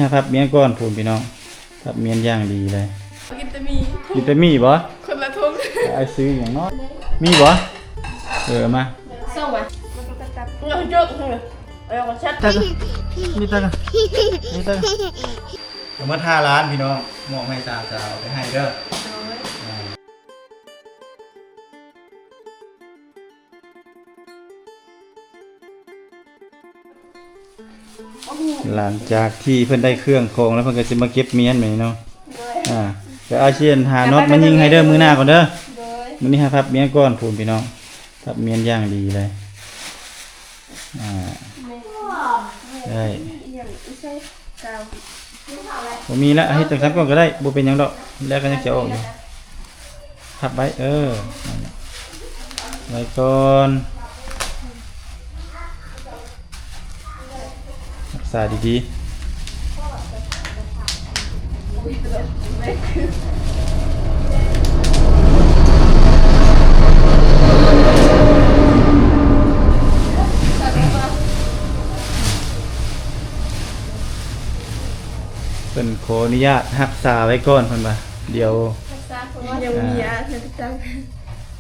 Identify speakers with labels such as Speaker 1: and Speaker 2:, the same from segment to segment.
Speaker 1: ฮะพับเมียก่อนพูนพี่น้องพับเมียนย่างดีเลย
Speaker 2: กินแต่มี
Speaker 1: กินแต่มีบ่
Speaker 2: คนละทุ่ง
Speaker 1: ไอ้ซื้ออย่างน้อยมีบ่มา
Speaker 2: ส่งมามันก็ตับเงาจุกเอามาชัด
Speaker 1: มีตังมีตังผมมา5 ล้านพี่น้องมองให้สาวเอาไปให้เด้อหลังจากที่เพิ่นได้เครื่องโครงแล้วเพิ่นก็สิมาเก็บเมียนไปเนาะเดี๋ยวอาเชียนหาน็อตมายิงให้เด้อมื้อหน้าก่อนเด้อมื้อนี้ให้พับเมียนก่อนพูนพี่น้องพับเมียนย่างดีเลยได้บ่มีละให้จังซั่นก่อนก็ได้บ่เป็นหยังดอกแล้วก็ยังจะออกอยู่พับไว้ไว้ก่อนรักษาดีๆเป็นขออนุญาตรักษาไว้ก่อนเพิ่นว่าเดี๋ยว
Speaker 2: มียาเธอตั้ง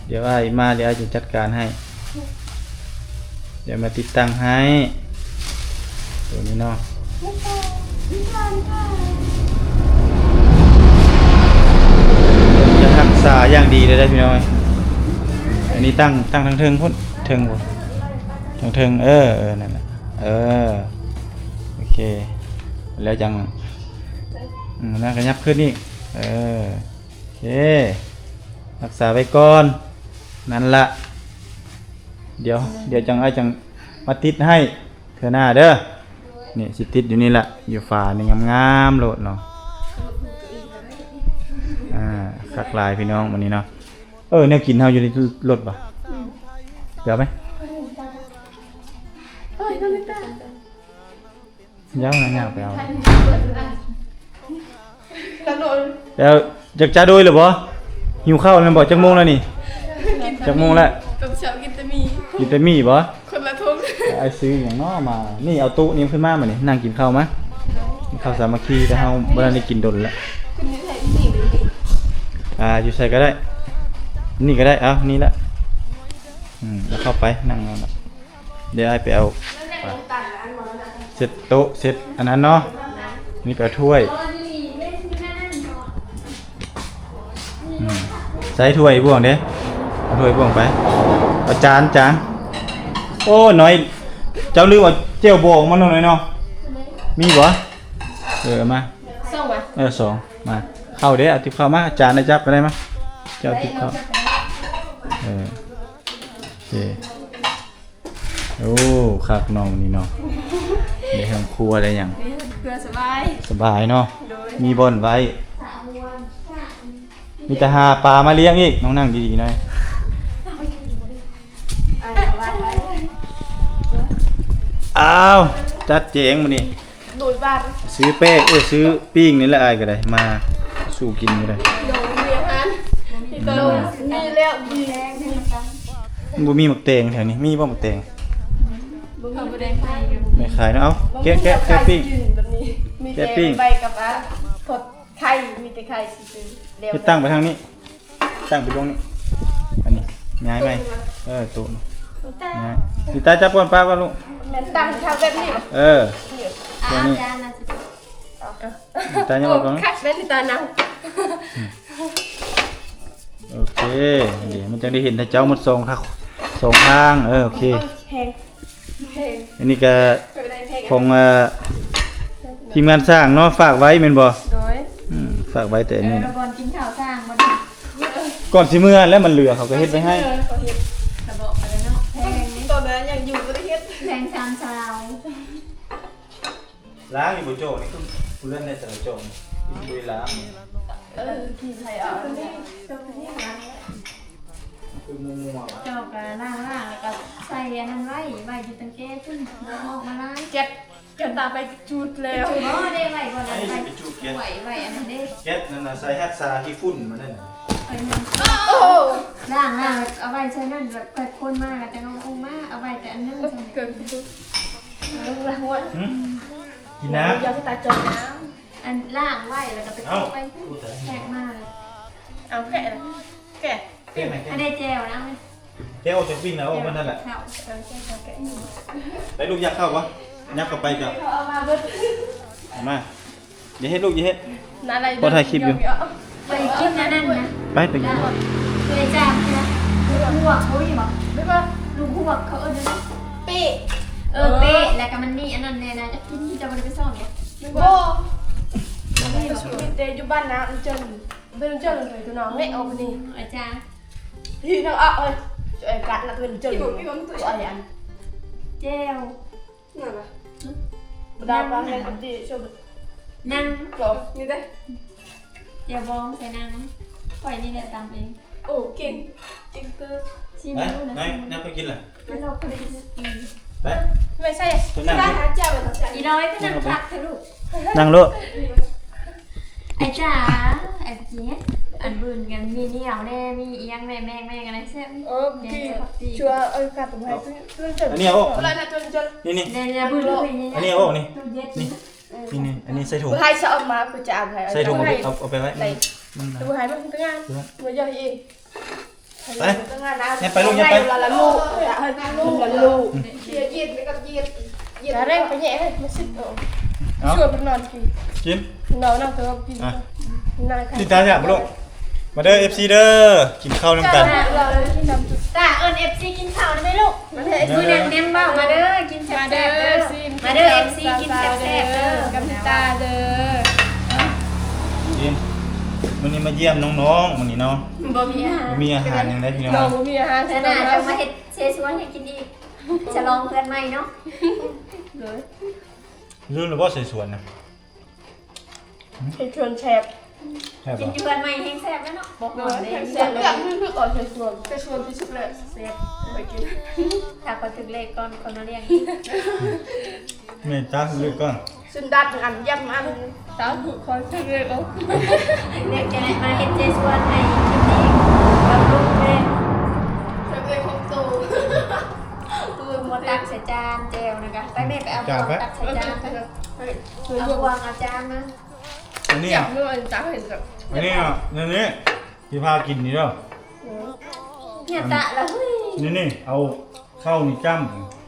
Speaker 1: เดี๋ยวอ้ายมาเดี๋ยวอ้ายจะจัดการให้เดี๋ยวมาติดตั้งให้ตัวนี้เนาะจะรักษาอย่างดีเลยได้พี่น้อยอันนี้ตั้งทางเทิงพุ่นเทิงบ่ทางเทิงนั่นแหละโอเคแล้วจังน่าขยับขึ้นนี่โอเครักษาไว้ก่อนนั่นละเดี๋ยวจังจังมาติดให้เธอหน้าเด้อนี่สิติดอยู่นี่แหละอยู่ฝานี่งามๆโลดเนาะคักลายพี่น้องวันนี้เนาะเนี่ยกินเฮาอยู่ในรถป่ะเดี๋ยวไหมย้าวนะไปเอาแล้วจากจ้าโดยหรือบ่หิวข้าวแล้วบ่จักโมงแล้วนี่จักโมงแล้ว
Speaker 2: ตอนเช้ากินแต่
Speaker 1: มีบ่
Speaker 2: คนละทุ่ง
Speaker 1: ไอ้ซื้ออย่างน้อมานี่เอาตู้นี้ขึ้นมานี่นั่งกินข้าวมั้ยข้าวสามัคคีแต่เฮาบ่ได้กินดนแล้วอยู่ใส่ก็ได้นี่ก็ได้เอานี่ละแล้วเข้าไปนั่งเอาละเดี๋ยวไอ้ไปเอาเสร็จโต๊ะเสร็จอันนั้นเนาะนี่ไปเอาถ้วยใส่ถ้วยบ่วงเด้เอาถ้วยบ่วงไปเอาจานโอ้น้อยเจ้าลืมเอาเจียวโบกมาหน่อยเนาะมีบ่มา
Speaker 2: ส่งมา
Speaker 1: 2มาเข้าเด้เอาติบเข้ามาจานได้จับไปได้มั้ยเจ้าติบเข้าโอเคโอ้คักน้องนี่เนาะได้ทำครัวได้หยัง
Speaker 2: เพื่อสบ
Speaker 1: ายเนาะมีบ่อนไว้มีแต่หาปลามาเลี้ยงอีกน้องนั่งดีๆหน่อยอ้าวจัดเจ๋งมื้อนี้
Speaker 2: โดยบาท
Speaker 1: ซื้อเป้ซื้อปิ้งนี่แหละอ้ายก็ได้มาสู่กินก็ได้
Speaker 2: โดยเรียนนั้นที่ตลอดมีแล้วมีแรง
Speaker 1: บ่มีหมักแตงแถวนี้มีบ่หมักแตง
Speaker 2: บ่ได้ขาย
Speaker 1: ไม่ขายเนาะแกะปิ้ง
Speaker 2: มีแกะใบกับทดไข่มีแต่ไข่ซื่อๆ
Speaker 1: แล้วตั้งไปทางนี้ตั้งไปตรงนี้อันนี้ย้ายไปตู้ย้ายสิตาจับก่อนป้าก่อนลูก
Speaker 2: แม่นตั้งทางแบบนี้
Speaker 1: ตรงนี้ตายังบ่ก่อน
Speaker 2: คักแม่นตานัง
Speaker 1: โอเคนี่มันจังได้เห็นถ้าเจ้าหมด2ทางโอเคอันนี้ก็ของทีมงานสร้างเนาะฝากไว้แม่นบ่ฝากไว้แต่นี่
Speaker 2: ก่อนกินข้าวสร้างบ่
Speaker 1: ก่อนสิมื้อแล้วมันเหลือเขาก็เฮ็ดไว้ให้
Speaker 2: ตอนนั้นยังอยู่บ่ได้เฮ็ด
Speaker 3: แพงชามชาว
Speaker 1: ล้างอยู่บ่โจนี่คือผู้เล่นในสนามโจนี่คุยล้าง
Speaker 2: ที่ไทยเอา
Speaker 1: คือมัว
Speaker 3: เจ้าก็ล่างแล้วก็ใส่อันนั้นไว้อยู่ตั้งแก้ขึ้นออกมาล้าง
Speaker 2: เก็บตาไปจูดแล้ว
Speaker 3: ได้ไว้ก่อนแล้วไว้อันนั้นได้
Speaker 1: เก็บนั่นน่ะใส่ฮักษาที่ฝุ่นมันนั่น
Speaker 3: โอ้ล่างเอาไว้ใช้นั่นแบบเปิดคนมากแต่น้องคงมากเอาไว้แต่อันนั้น
Speaker 2: เกินลงละหัว
Speaker 1: กินน้
Speaker 2: ยอมตาจมน้
Speaker 3: อันล่างไว้แล้วก็ไปเข้าไปแขกมาเลย
Speaker 2: ำเอาแกะแกะ
Speaker 1: ำเท่ไหม
Speaker 3: อันได้แจวนะ
Speaker 1: เท่ออกจากวิ่งแล้วออกมานั่นแหละ
Speaker 3: เข้า
Speaker 2: เอาแกะ
Speaker 1: ไปลูกยักษ์เข้าวะยักษ์เข้าไปกับ
Speaker 2: เขาเอามาเบิด
Speaker 1: มาอย่าเฮ็ดลูกอย่าเฮ็ด
Speaker 2: อะไร
Speaker 1: พอถ่ายคลิปอยู่
Speaker 3: ไปกินนั่นนะ
Speaker 1: ไปกิน
Speaker 3: เลยจ้าใช่ไหมลูกหัวเขาอยู่บอก
Speaker 2: ไม่ว่า
Speaker 3: ลูกหัวเขาเออเดี๋ยวนะ
Speaker 2: ปี
Speaker 3: เป๊ะแล้วก็มันนี่อันนั้นเนี่ยนะจะกินที่จะมันไปซ่อนเนี่ย
Speaker 2: ไม่ว่ามีเตยอยู่บ้านนะมันเจนเป็นเจนเลยตัวน้องเนี่ยเอาไปนี่
Speaker 3: อาจารย์
Speaker 2: พี่น้องอ่ะเอ้ยช่วยกันละเป็นเจนพี่ผมตัวอะไรอัน
Speaker 3: เจล
Speaker 2: นั่นแหละดาวบ้านให้คนที่ช่วย
Speaker 3: นั่ง
Speaker 2: จบนี่ได้
Speaker 3: เจลบองใส่นั่งปล่อยนี่แหละตามเอง
Speaker 2: โอ้เก่งจริงคือ
Speaker 3: ชิม
Speaker 1: ไป
Speaker 3: ดูนะ
Speaker 1: ไหนนับไปกินเลย
Speaker 3: แล้วเราก็ได้กิน
Speaker 1: ไป
Speaker 2: ไม่ใช่ได้หาเจ้าเป็นตัวใจ
Speaker 3: อีน้อยก็นั่งพักเถอะลูก
Speaker 1: นั่งลูก
Speaker 3: ไอ้จ๋าไอ้เจี๊ยอันบืนกันมีเหนียวแน่มีเอียงแม่แม่อะไรแซ่บ
Speaker 2: พี่ชัวร์เอ้ยการผมให้เพื่อนเจน
Speaker 1: อันนี้เอา
Speaker 2: อะไรนะจนจน
Speaker 1: นี่นี่
Speaker 3: เนี่ยบืนลูกนี่
Speaker 1: อันนี้เอานี่
Speaker 3: เย็ด
Speaker 1: นี่นี่นี่อันนี้ใส่ถุง
Speaker 2: ผู้ให้ชอบมาผู้จะเอาให้
Speaker 1: ใส่ถุงเอาไปไว้มัน
Speaker 2: ผู้ให้มันตั้งงานมันย่อยเอง
Speaker 1: ไป
Speaker 2: ตั้งงานนะ
Speaker 1: เนี่ยไปลูกเนี่ยไป
Speaker 2: ละลูกละลูกเยียดเยียดไปกับเยียดเยียดเร่งไปแย่ให้มาสิเออ
Speaker 1: เอา
Speaker 2: ช่วยไปนอนกิน
Speaker 1: กิน
Speaker 2: นอนนั่งตัวกินนาย
Speaker 1: ติดตาเนี่ยลูกมาเด้อ FC เด้อกินข้าวน้ำกัน
Speaker 2: เราเลยที่ทำจุด
Speaker 3: ตาเอิญ FC กินข้าวได้ไหมลูก
Speaker 2: มันให้
Speaker 3: มือแน่นๆบ้างมาเด้อกินแซ่บๆเด้อมาเด้อ FC กินแซ่บๆเด้อ
Speaker 2: กับตาเด้อ
Speaker 1: กินวันนี้มาเยี่ยมน้องๆวันนี้เนาะ
Speaker 2: บ่มีอาหาร
Speaker 1: มีอาหารอย่างไรพี่น้อง
Speaker 2: น้องบ่มีอาหาร
Speaker 3: แต่น่าจะมาเฮ็ดเชชวนให้กินอีกฉลองเพื่อนใหม่เนาะ
Speaker 2: เลย
Speaker 1: ลืมหรือว่าใส่สวนนะ
Speaker 2: ให้ชวนแชร์
Speaker 1: ใช่
Speaker 3: กิน
Speaker 1: ปะ
Speaker 3: อยู่เพื่อนใหม่แห้งแซ่บแล้วเนาะบอก
Speaker 2: เล
Speaker 3: ก่อน
Speaker 2: ย
Speaker 3: เลย
Speaker 2: แชร์อยากให้พี่ก่อนชวนที่สุดเลย
Speaker 3: แซ่บ
Speaker 2: ไปกิน
Speaker 3: ถ้าคนถึงเลขก่อนคนมาเลี้ยง
Speaker 1: เมจ้าเลือกก่อน
Speaker 2: ซึ่งดัดอันย่ำอันตาถูกคอยขึ้นเลยเอา
Speaker 3: เรียกจะมาเฮ็ดเชชวนให้กินอีกกับลูกแม่
Speaker 2: จะเป็นของโต
Speaker 3: ตูนมาตักใส่จานเจลนะคะไปแม่ไปเอาตักใส่จานเอาวางเอาจานมา
Speaker 1: อันนี้
Speaker 2: อยา
Speaker 1: อ่ะ
Speaker 2: กเมื่อวันจ้าเห็นแบบ
Speaker 1: อันนี้อ่ะนี่ที่พากินนี่เด้อ
Speaker 3: เนี่ยตะแล้วเฮ้ย
Speaker 1: นี่เอาข้าวนี่จ้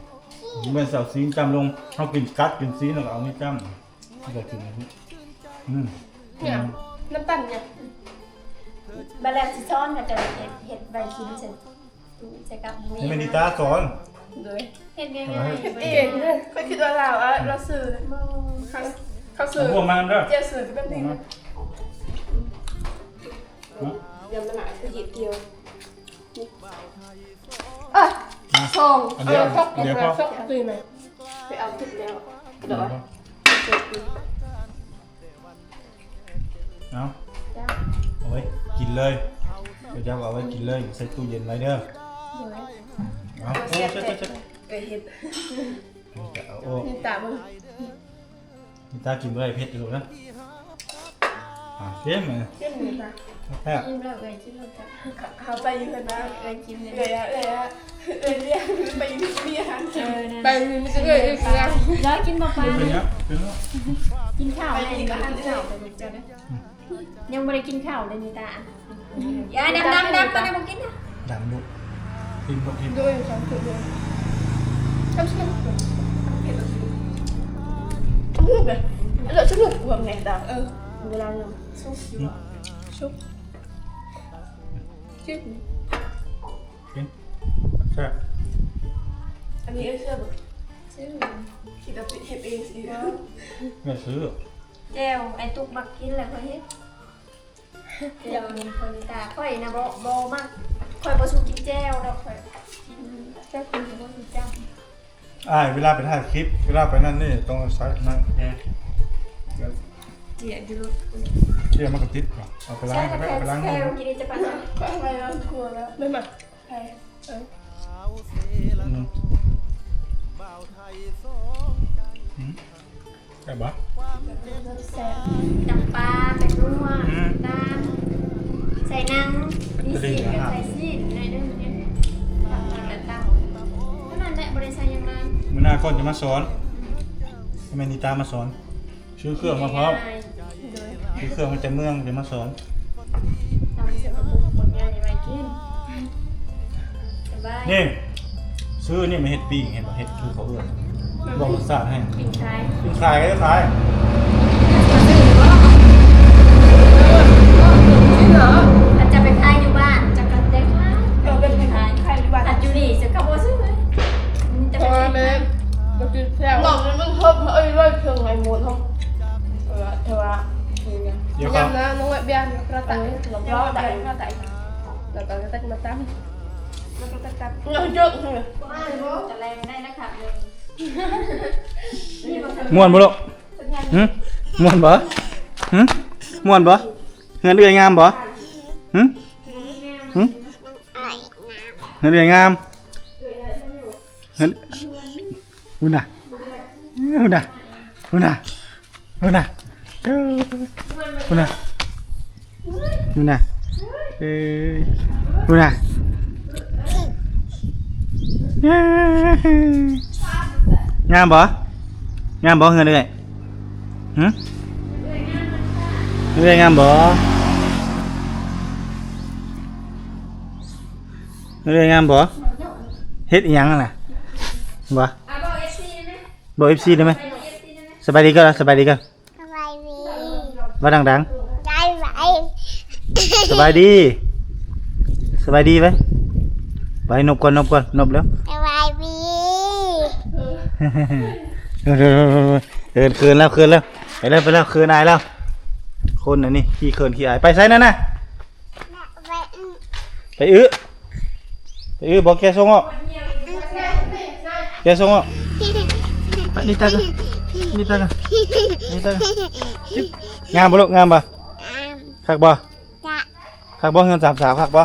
Speaker 1: ำเป็นเสาซีนจ้ำลงเขากินกัดกินซีนแล้วก็เอานี่จ้ำแล้วก็กินอันนี้
Speaker 2: เนี่ยน้ำตาลเนี่ย
Speaker 3: บาลานซ์ซ้อนก็จะเฮ็ดใบคิมเสร็จใส่กับหมู
Speaker 1: นี่เป็นนิตาสอน
Speaker 2: เลย
Speaker 3: เฮ็ดง่าย
Speaker 2: เองเขาคิดว่าเราสื่อเขาสื่อ
Speaker 1: พวกมันเด้อ
Speaker 2: เจ้าสื่อเป็นเพลงยังมันหนาคือหยิบเดียวอ่ะส่งเดี๋ยวพกตื่นไหมไปเอาถึงแล้วเดี๋ยว
Speaker 1: เอาไว้กินเลยเดี๋ยวจะเอาไว้กินเลยใส่ตู้เย็นไว้เด้อเอาโอ้ใช่
Speaker 2: ไปเห็ด
Speaker 1: โอ้
Speaker 2: นี่ตามึง
Speaker 1: นิตากินด้วยเพชรอยู่นะเข้มเลย
Speaker 2: เช่นนี้นะ
Speaker 1: แค่
Speaker 3: ๆกินแล้วเลยกินแล้วจ้ะ
Speaker 2: เขาไปยืนนะ
Speaker 3: เลยกินเลย
Speaker 2: เลยเรียกไปยืนเรียก
Speaker 3: ไป
Speaker 2: มันจะเลยเรียก
Speaker 3: แล้วกินบ่ปลา
Speaker 1: เป็นยังเป็นแล้ว
Speaker 3: กินข้าวได้กินข้าวเลยจ้ะยังบ่ได้กินข้าวเลยนี่ตาอย่าดำๆๆก็ได้บ่กินนะ
Speaker 1: ดำลูกพิมพ์พิมพ์
Speaker 2: ด้วยความสุขด้วยทำสนุกเลยเราสนุกกว่าไงดาวเวลาเราชุบชุบชุบ
Speaker 1: กินแซ่บ
Speaker 2: อันนี้เชื่อแบบชื่อคิดว่าเห็ดเองสิ
Speaker 1: ไม่ซื้อ
Speaker 3: แจ่วไอ้ตุ๊กมักกินแหละค่อยเฮ็ดแจ่วนี่คนตาค่อยนะบ่มักค่อยบ่สู้กินแจ่วดอกค่อยแจ่วกินบ่สู้จ้ำ
Speaker 1: เวลาไปถ่ายคลิปเวลาไปนั่นนี่ต้องใช้นั่นแอร์
Speaker 3: เจียอยู่
Speaker 1: เดี๋ยวมันก็ติดก่อนเอาไปล้าง
Speaker 3: ใช่
Speaker 1: เอาไปล้าง
Speaker 3: แค่
Speaker 1: มือ
Speaker 3: กินจะปะ
Speaker 2: ก็อะไรเรากลัวแล้วไม่มาใคร
Speaker 1: ใช่ปะ
Speaker 2: แซ่บ
Speaker 3: น้ำปลาเป็ดนัวตาลใส่นังมีสีกับใส่ซีดอะไรด้วยเนี่ยแล้วตำก็นั่นแหละบริษัทยังไง
Speaker 1: มื้อหน้าก่อนจะมาสอนให้แม่นิตามาสอน
Speaker 3: เ
Speaker 1: ชื่อเครื่องมาพร้อมชื่อเครื่องมันจะเมืองจะมาสอน
Speaker 3: ทำเสร็จก็ปลูกผลงานไปกินสบาย
Speaker 1: นี่ซื้อนี่มาเห็ดปีกเห็นป่ะเห็ดคือเขาเอื้อนบอกรสชาติให้
Speaker 3: ปิดท้าย
Speaker 1: คือขายก็จะขาย
Speaker 2: จริงเหรอ
Speaker 3: อาจจะไปขายอยู่บ้านจะกันได้ขาย
Speaker 2: เป็นใครใครดีกว่า
Speaker 3: อาจอยู่นี่จะกลับว่าซื้อเลยจะ
Speaker 2: เพ
Speaker 3: ไป
Speaker 2: ราะว่า
Speaker 3: ซื้อ
Speaker 2: แม่มันคือแซ่บหลอกมันเพิ่มเอ้ยด้วยเครื่องไงหมดทั้งเทว่าพยายามนะน้องเบียร์กระต่ายหลอกล่อได้กระต่ายแล้วก็กระต่ายมาตั้มแล้วก็กระต่ายเราเยอะเลย
Speaker 3: จะแรงได้นะครับเลย
Speaker 1: ม่วนบ่ลูกหึม่วนบ่หึม่วนบ่เงินเดือนงามบ่หึหึเงินเดือนงามเงินอุ่นน่ะอุ่นน่ะอุ่นน่ะอุ่นน่ะอุ่นน่ะอุ่นน่ะอุ่นน่ะงามบ่งามบ่เงินเดือนหึเงินเดือนงามบ่เงินเดือนงามบ่เฮ็ดอีหยังน่ะบ่ บอก FC ได้ไหมสบายดีก็สบายดีก็
Speaker 4: สบายดี
Speaker 1: ว่าดัง
Speaker 4: ได้ไหม
Speaker 1: ๆสบายดีสบายดีไหมไปนบก่อนนบแล้ว
Speaker 4: สบายดี
Speaker 1: คืนแล้วไปแล้วคืนอายแล้วคนน่ะนี่ขี้เขินขี้อายไปไสนั่นน่ะไปบอกแกส่งออกแกส่งออกไปนี่ตากันงามบ่ลูกงามบ่คักบ่
Speaker 4: จะ
Speaker 1: คักบ่เงินสามสาวคักบ่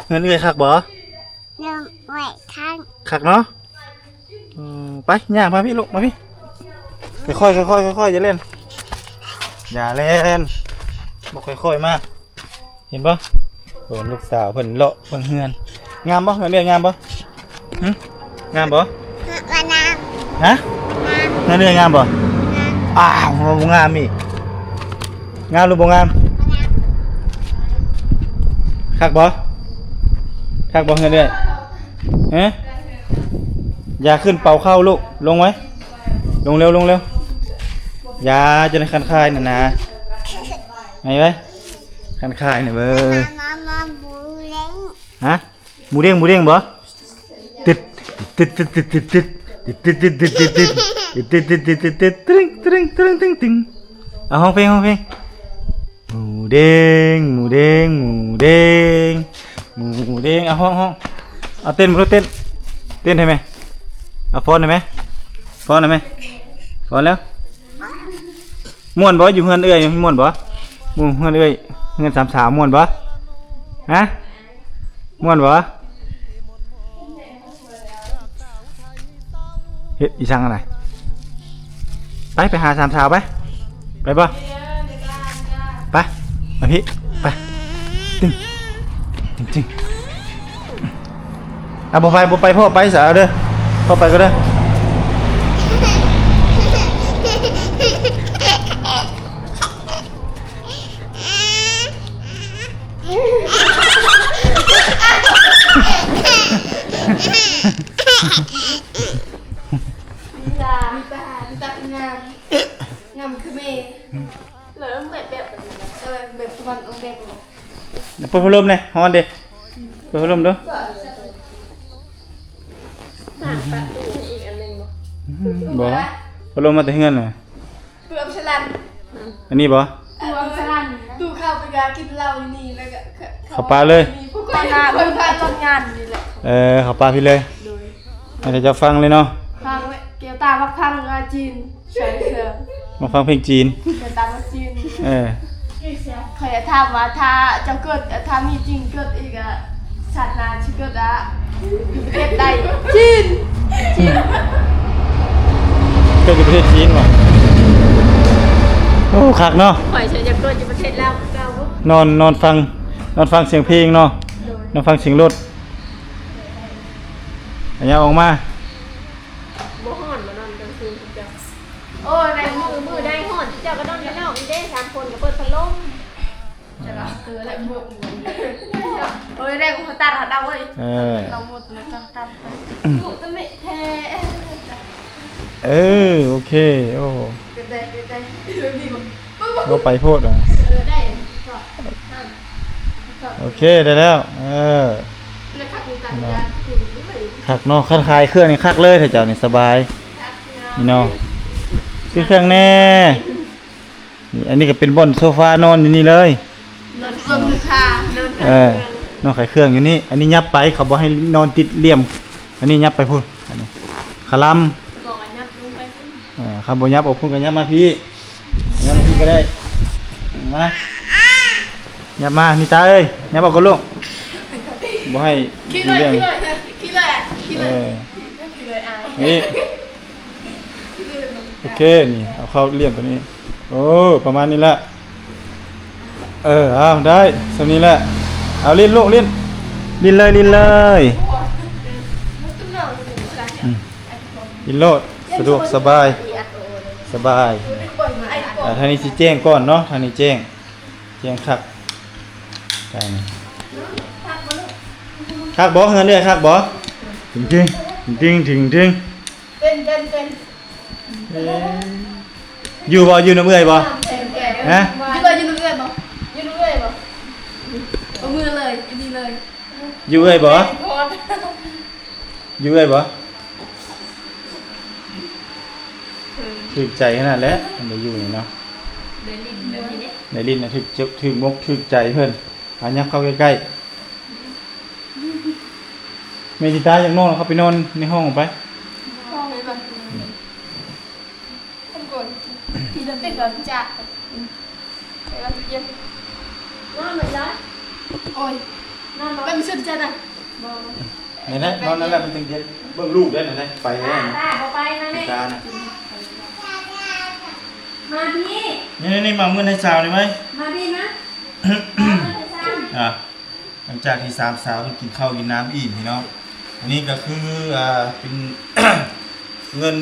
Speaker 1: เงินเอื้อยคักบ่
Speaker 4: ลงไว้ข้าง
Speaker 1: คักเนาะไปย่างมาพี่ลูกมาพี่ค่อยอย่าเล่นบอกค่อยๆมาเห็นปะโดนลูกสาวเพิ่นเลาะเพิ่นเฮือนงามปะเงินเดือนงามปะงามปะ
Speaker 4: วันน้
Speaker 1: ฮะเงินเดือนงามปะ
Speaker 4: ำ
Speaker 1: อ้าวบ่งามอีกงามหรือบ่งามคักปะเงินเดือนฮะอย่าขึ้นเป่าเข้าลูกลงไว้ลงเร็วอย่าจะได้คันคายน่ะนะไงไว้คันคายน่ะเว้ย
Speaker 4: มาบูเล้ง
Speaker 1: ฮะหมูเด้งบ่ติดตึงเอาห้องเพลงหมูเด้งเอาห้องเอาเต้นบ่เต้นให้ไหมเอาฟ้อนได้ไหมฟ้อนแล้วม่วนบ่อยู่เฮือนเอื้อยม่วนบ่เฮือนเอื้อยเฮือนสามสาวม่วนบ่ฮะม่วนบ่เฮ็ดอีสังอะไรไปหาสามสาวไปบ่ไปมาพี่ไปตึงเอาบ่ไปพ่อไปสาวเด้อพ่อไปก็เด้อ
Speaker 2: ตางามคือเมย์เลยแบบวันองเด็ก
Speaker 1: เปิดพัดลมเลยฮอนเด้เปิดพัดลมเด้อบ่พัดลมมาแต่เฮือนน่ะ
Speaker 2: เปลือกฉลัน
Speaker 1: อันนี้บ่
Speaker 2: เปลือกฉลันดูข้าวไปกากินเหล้านี่แล้วก็
Speaker 1: เข้าปลาเลย
Speaker 2: ผู้คนงานคนพาทำงานนี่แหละ
Speaker 1: เข้าปลาพี่เลยให้จะฟังเลยเนาะ
Speaker 2: พังเกี่ยวตาพักพังจีนใช่เถอะ
Speaker 1: มาฟังเพลงจีน
Speaker 2: เกี่ยวตาพักจีน เคยถามว่าถ้าจะเกิดถ้ามีจริงเกิดอีกอะศาสนาชิเกิดอะประเทศใดจีน
Speaker 1: เกิดอยู่ประเทศจีนว่ะโอ้คักเนาะ
Speaker 3: ข่อยฉันจะเกิดอยู่ประเทศลาวเก่าน
Speaker 1: อนฟังเสียงเพลงเนาะนอนฟังเสียงรถอันนี้ออกมา
Speaker 3: บ่ฮ้อนมานอนกลางคืนจ้ะโอ้ในมือได้ฮ้อน ได้3คนก็เปิดพัดลม
Speaker 2: จะละอะไรหมดเอ้ยแรกเขาตัดหัดเอาเว้ย
Speaker 1: เออ
Speaker 2: เราหมดแล้วก็ตัดไปหมดจะไม่แท้
Speaker 1: เออโอเคโอ้
Speaker 2: เป็นได้ดีมั้ง
Speaker 1: ก็ไปโพดอ่ะ
Speaker 2: ได้ก็
Speaker 1: โอเคได้แล้วเออ
Speaker 2: แล้วคักมีการยาคือไม่
Speaker 1: คักเนาะคักคายเครื่องนี่คักเลยถ้าเจ้านี่สบายนี่เนาะคือเครื่องแน่นี่อันนี้ก็เป็นบ่อนโซฟานอนอยู่นี่เลย
Speaker 2: นอนเบิ่งคือค่ะนอน
Speaker 1: เออนอนขายเครื่องอยู่นี่อันนี้ยับไปเขาบอกให้นอนติดเหลี่ยม อันนี้ยับไปพุ่นอันนี้คาลัม
Speaker 2: บอกอันนับลงไป
Speaker 1: คำบอกยับออกพุ่นก็ยับมาพี่ยับมาพี่ก็ได้มายับมานี่ตาเอ้ยยับออกก็ลูกบอกให้
Speaker 2: คิด
Speaker 1: มี
Speaker 2: เลย
Speaker 1: เรื่อง
Speaker 2: คิดเลยคิด
Speaker 1: เอ
Speaker 2: เลย
Speaker 1: อ
Speaker 2: คิดเลยอ่ะ
Speaker 1: นี่โอเคนี่เอาเข้าเหลี่ยมตัวนี้โอ้ประมาณนี้แหละเอาได้ส่วนนี้แหละเอาลิ้นลูกลิ้นลิ้นเลยลิ้นเลยลิ้นโลดสะดวกสบายสบายท่างนี้สิแจ้งก่อนเนาะทางนี้แจ้งคักได้นี่คักบ่เฮือนเด้อคักบ่ถึงจริง
Speaker 2: เป็น
Speaker 1: อยู่บ่อยู่น้ำเอื้อยบ่ฮะ
Speaker 2: ยืนเลยบ่เอามือเลยดีเลย
Speaker 1: อยู่เอื้อยบ่อยู่เอื้อยบ่ถึกใจขนาดแล้วมันได้อยู่นี่เนาะในลิ้นน่ะถึกมกถึกใจเพิ่นอันยับเข้าใกล้ๆเมจิตาอย่างนอนเขาไปนอนในห้องออกไป
Speaker 2: ห้องเลยบ่คนก่อนที่เดินติดกับจ่าไอ้เราเย็น
Speaker 3: นอนเลยละ
Speaker 2: โอ้ย
Speaker 3: นอน
Speaker 2: ไม่มีสุดใจนะ
Speaker 1: นี่นะนอนนั่นแหละมันจึงเย็นเบิ่งลูกได้น่ะนะไปได้นะ
Speaker 3: บ่ไปนะแม่
Speaker 1: ตานะ
Speaker 3: มาพี่
Speaker 1: นี่มามื้อในเช้านี่มั้ย
Speaker 3: มาพี่นะ
Speaker 1: หลังจากที่สามสาวกินข้าวกินน้ำอิ่มพี่น้องอันนี้ก็คือเป็น เงิน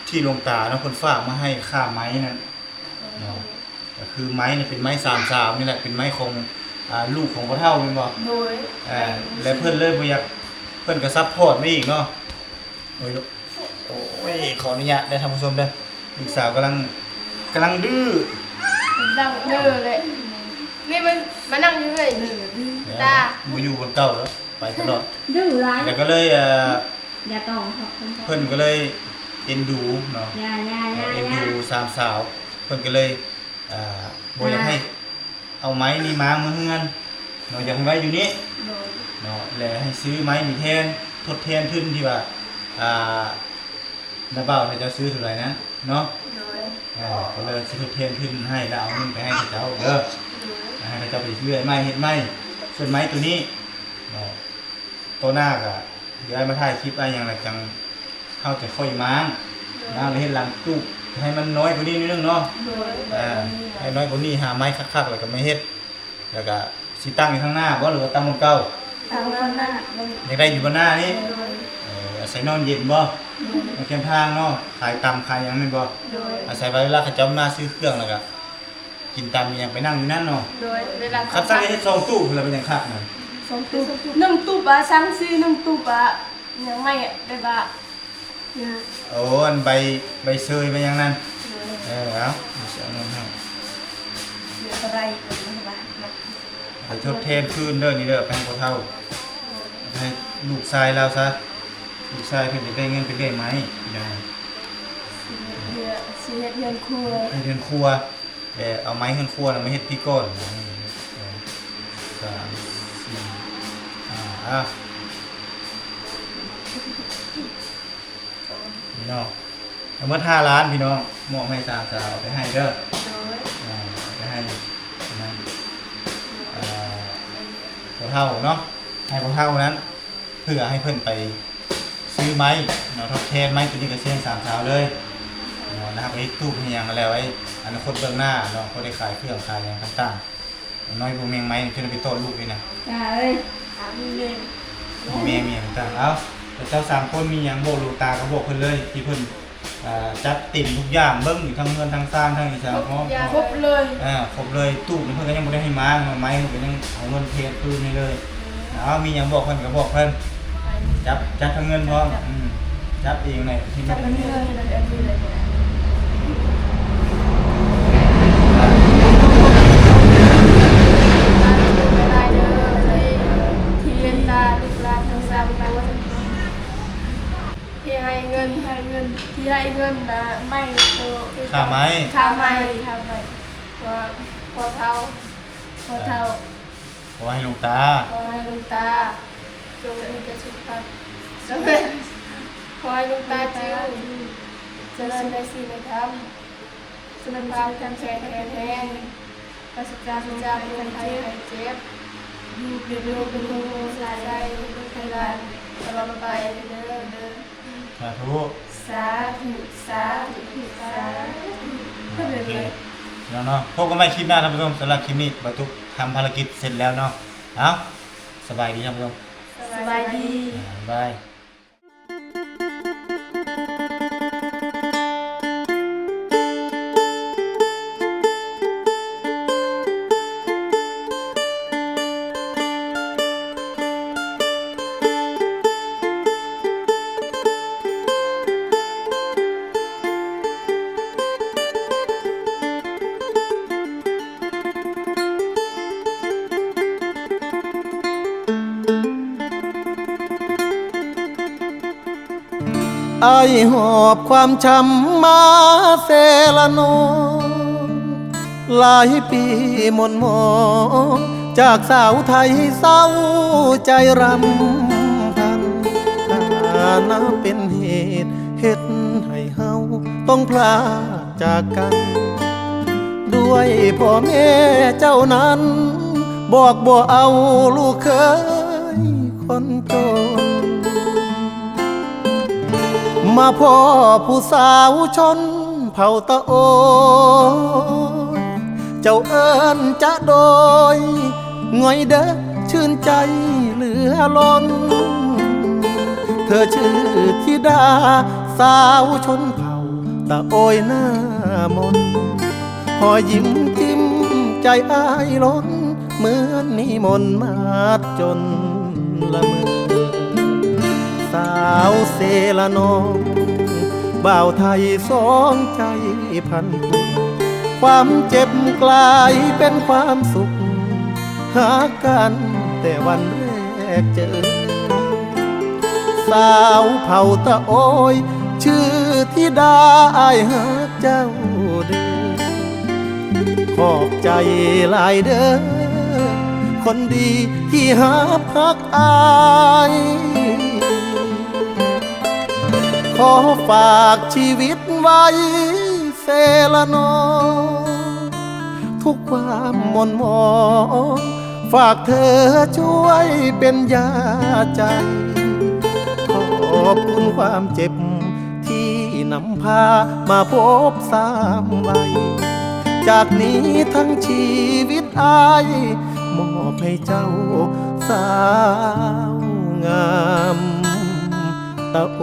Speaker 1: ที่หลวงตาเนาะคนฝากมาให้ค่าไม้นั่นเนาะก็คือไม้เนี่ยเป็นไม้สามสาวนี่แหละเป็นไม้ของลูกของพ่อเฒ่าแม่นบ่
Speaker 2: โดย
Speaker 1: และเพิ่นเลยบ่อยากเพิ่นก็ซัพพอร์ตมาอีกเนาะโอ้ยขออนุญาตได้ท่านผู้ชมเด้อลูกสาวกำลังดื้อ
Speaker 2: ดังเด้อเลยนี่มันมานั่งอยู่เลยตา
Speaker 1: บ่อยู่บนเก่าแล้วไปตลอด
Speaker 3: ดื้อร้าย
Speaker 1: แล้วก็เลย
Speaker 3: อย่าต้องครับ
Speaker 1: เพิ่นก็เลยเอ็นดูเนาะ
Speaker 3: อย่า
Speaker 1: เอ็นดูสามสาวเพิ่นก็เลยบ่อยากให้เอาไม้นี่มาเฮือนเนาะอยากให้ไว้อยู่นี่เนาะแล้วให้ซื้อไม้นี่แทนทดแทนทุนที่ว่าน้าบ่าวเขาจะซื้อเท่าไหร่นั้นเนาะก็เลยซื้อทดแทนทุนให้แล้วเอาเงินไปให้เขาเจ้าเด้อให้เขาเจ้าไปเรื่อยไม้เฮ็ดไม้ส่วนไม้ตัวนี้เนาะตัวหน้าก็เดี๋ยวให้มาถ่ายคลิปอะไรอย่างไรจังเข้าจะค่อยม้างเลยให้หลังตู้ให้มันน้อยกว่านี้นิดนึงเนาะให้น้อยกว่านี้หาไม้คักๆแล้วก็ไม่เฮ็ดแล้วก็สิตั้งอยู่ข้างหน้าบ่หรือว่าตั้งบนเก้า
Speaker 2: ทางหน้า
Speaker 1: อยากได้อยู่บนหน้านี่อาศัยนอนเย็นบ่มาเคียงทางเนาะขายตำขายหยังแม่นบ่อาศัยไว้เวลาเขาเจ้ามาซื้อเครื่องแล้วก็กินตำยังไปนั่งอยู่นั่นเนาะ
Speaker 2: โดยเวลา
Speaker 1: คันสั่งให้เฮ็ดซองตู้แล้วเป็นหยังคักน่ะ
Speaker 2: สองตู้นึ่งตู้ปลาซังซีนึ่งตู้ปลายังไม่ได้ปลา
Speaker 1: โอ้อันใบเซยไปยังนั่นเอาสิเอาเงินให้
Speaker 2: เดี๋ยวอะไร
Speaker 1: ไปทดแทนคืนเด้อนี่เด้อแพงกว่าเท่าให้ลูกชายเราซะลูกชายเพิ่นจะได้เงินไปเรื่อยไหมได้
Speaker 2: เดี๋ยวสิเฮ็ดเงินครัว
Speaker 1: ให้เรือนครัวเอาไม้เรือนครัวน่ะมาเฮ็ดพี่ก้อนสามสี่พี่น้องเอามา5 ล้านพี่น้องมอบให้สาวเอาไปให้เด้อไปให้นั่นพ่อเฒ่าเนาะให้พ่อเฒ่านั้นเพื่อให้เพิ่นไปซื้อไม้เนาะทดแทนไม้ตัวนี้ก็เช่นสามสาวเลยเนาะนะครับไอ้ตู้พยังแล้วไอ้อนาคตเบื้องหน้าเนาะเขาได้ขายเครื่องขายอย่างต่างๆน้อยบ่แม่งไม้ขึ้นไปโต้ลูกนี่นะ
Speaker 3: อย่าเอ้ย
Speaker 2: มีเงิน
Speaker 1: บ่แม่มีหยังต่างๆเอ้าแต่เจ้า3คนมีหยังบอกลูกตาก็บอกเพิ่นเลยที่เพิ่นข จัดติ่มทุกอย่างเบิ้งอยู่ทั้งเงินทั้งสร้างทั้งอีสานพร้อม
Speaker 2: ครบเลย
Speaker 1: ครบเลยตู้เพิ่นก็ยังบ่ได้ให้มาไม้มันก็ยังเอาเงินเทคืนให้เลยเอามีหยังบอกเพิ่นก็บอกเพิ่นจัดทั้งเงินพร้อมจัดเองหน่อยที่
Speaker 2: จั
Speaker 1: มั
Speaker 2: บ
Speaker 1: น
Speaker 2: มันเลยเราจะดูเลยไม่ได้เด้อเลยที่เล่นตาลูกหลานทั้ง3ตัวที่ให้เงินที่ให้เงินนะไม่ตัว
Speaker 1: ค่าไม้
Speaker 2: ค่าไม้พอเท่า
Speaker 1: ขอให้ลูกตา
Speaker 2: ขอให้ลุงตาจงมีแต่สุขภาพสำเร็จขอให้ลุงตาจิ้วเจริญในศีลธรรมสุขภาพแข็งแรงปราศจากโรคภัยไข้เจ็บอยู่เป็นโรคเป็นโรคสายใจไข้หลานตลอดไปเด้อ
Speaker 1: สาธุ
Speaker 2: สาธุสาธุสาธุ
Speaker 1: โอเคแล้วเนาะพบกันใหม่คลิปหน้าท่านผู้ชมสำหรับคลิปนี้บรรทุกทำภารกิจเสร็จแล้วเนาะเอาสบายดีท่านผู้ชม
Speaker 2: สบายดี
Speaker 1: บาย
Speaker 5: ไอหอบความช้ำมาเซละนองหลายปีหม่นหมองจากสาวไทยเศร้าใจรำพันนับเป็นเหตุเฮ็ดให้เฮาต้องพลาดจากกัน ด้วยพ่อแม่เจ้านั้นบอกบ่เอาลูกเคยคนจนมาพ่อผู้สาวชนเผ่าตะโอยเจ้าเอิ้นจะโดยง่อยเด้อชื่นใจเหลือล้นเธอชื่อธิดาสาวชนเผ่าตะโอยหน้ามนหอยิ้มจิ้มใจอ้ายล้นเหมือนนิมนต์มาจนละเมอสาวเซละนองบ่าวไทยสองใจพันผูกความเจ็บกลายเป็นความสุขหากันแต่วันแรกเจอสาวเผ่าตะโอยชื่อธิดาอายหาเจ้าเด้อขอบใจหลายเด้อคนดีที่หาพักอายขอฝากชีวิตไว้เซละนองทุกความหม่นหมองฝากเธอช่วยเป็นยาใจขอบคุณความเจ็บที่นำพามาพบสามวัยจากนี้ทั้งชีวิตอายมอบให้เจ้าสาวงามตะโอ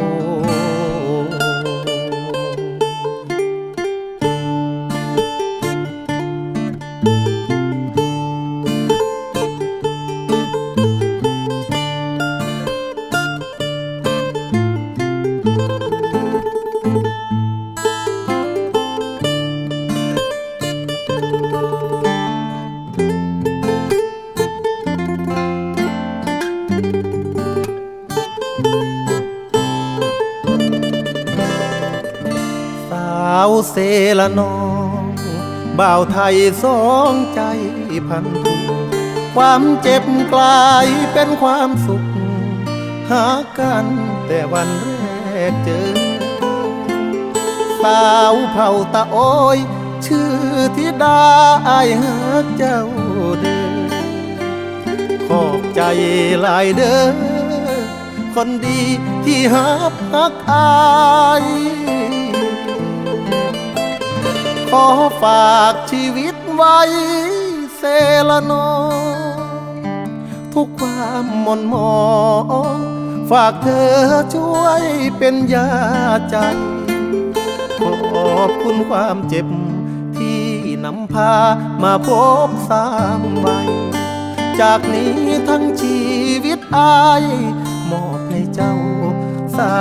Speaker 5: เซละนองบ่าวไทยสองใจพันผูกความเจ็บกลายเป็นความสุขหากันแต่วันแรกเจอสาวเผ่าตะโอยชื่อธิดาอายหาเจ้าเด้อขอบใจหลายเด้อคนดีที่หาพักอายขอฝากชีวิตไว้เซละนองทุกความหม่นหมองฝากเธอช่วยเป็นยาใจ ขอบคุณความเจ็บที่นำพามาพบสามวัยจากนี้ทั้งชีวิตอายมอบให้เจ้าสา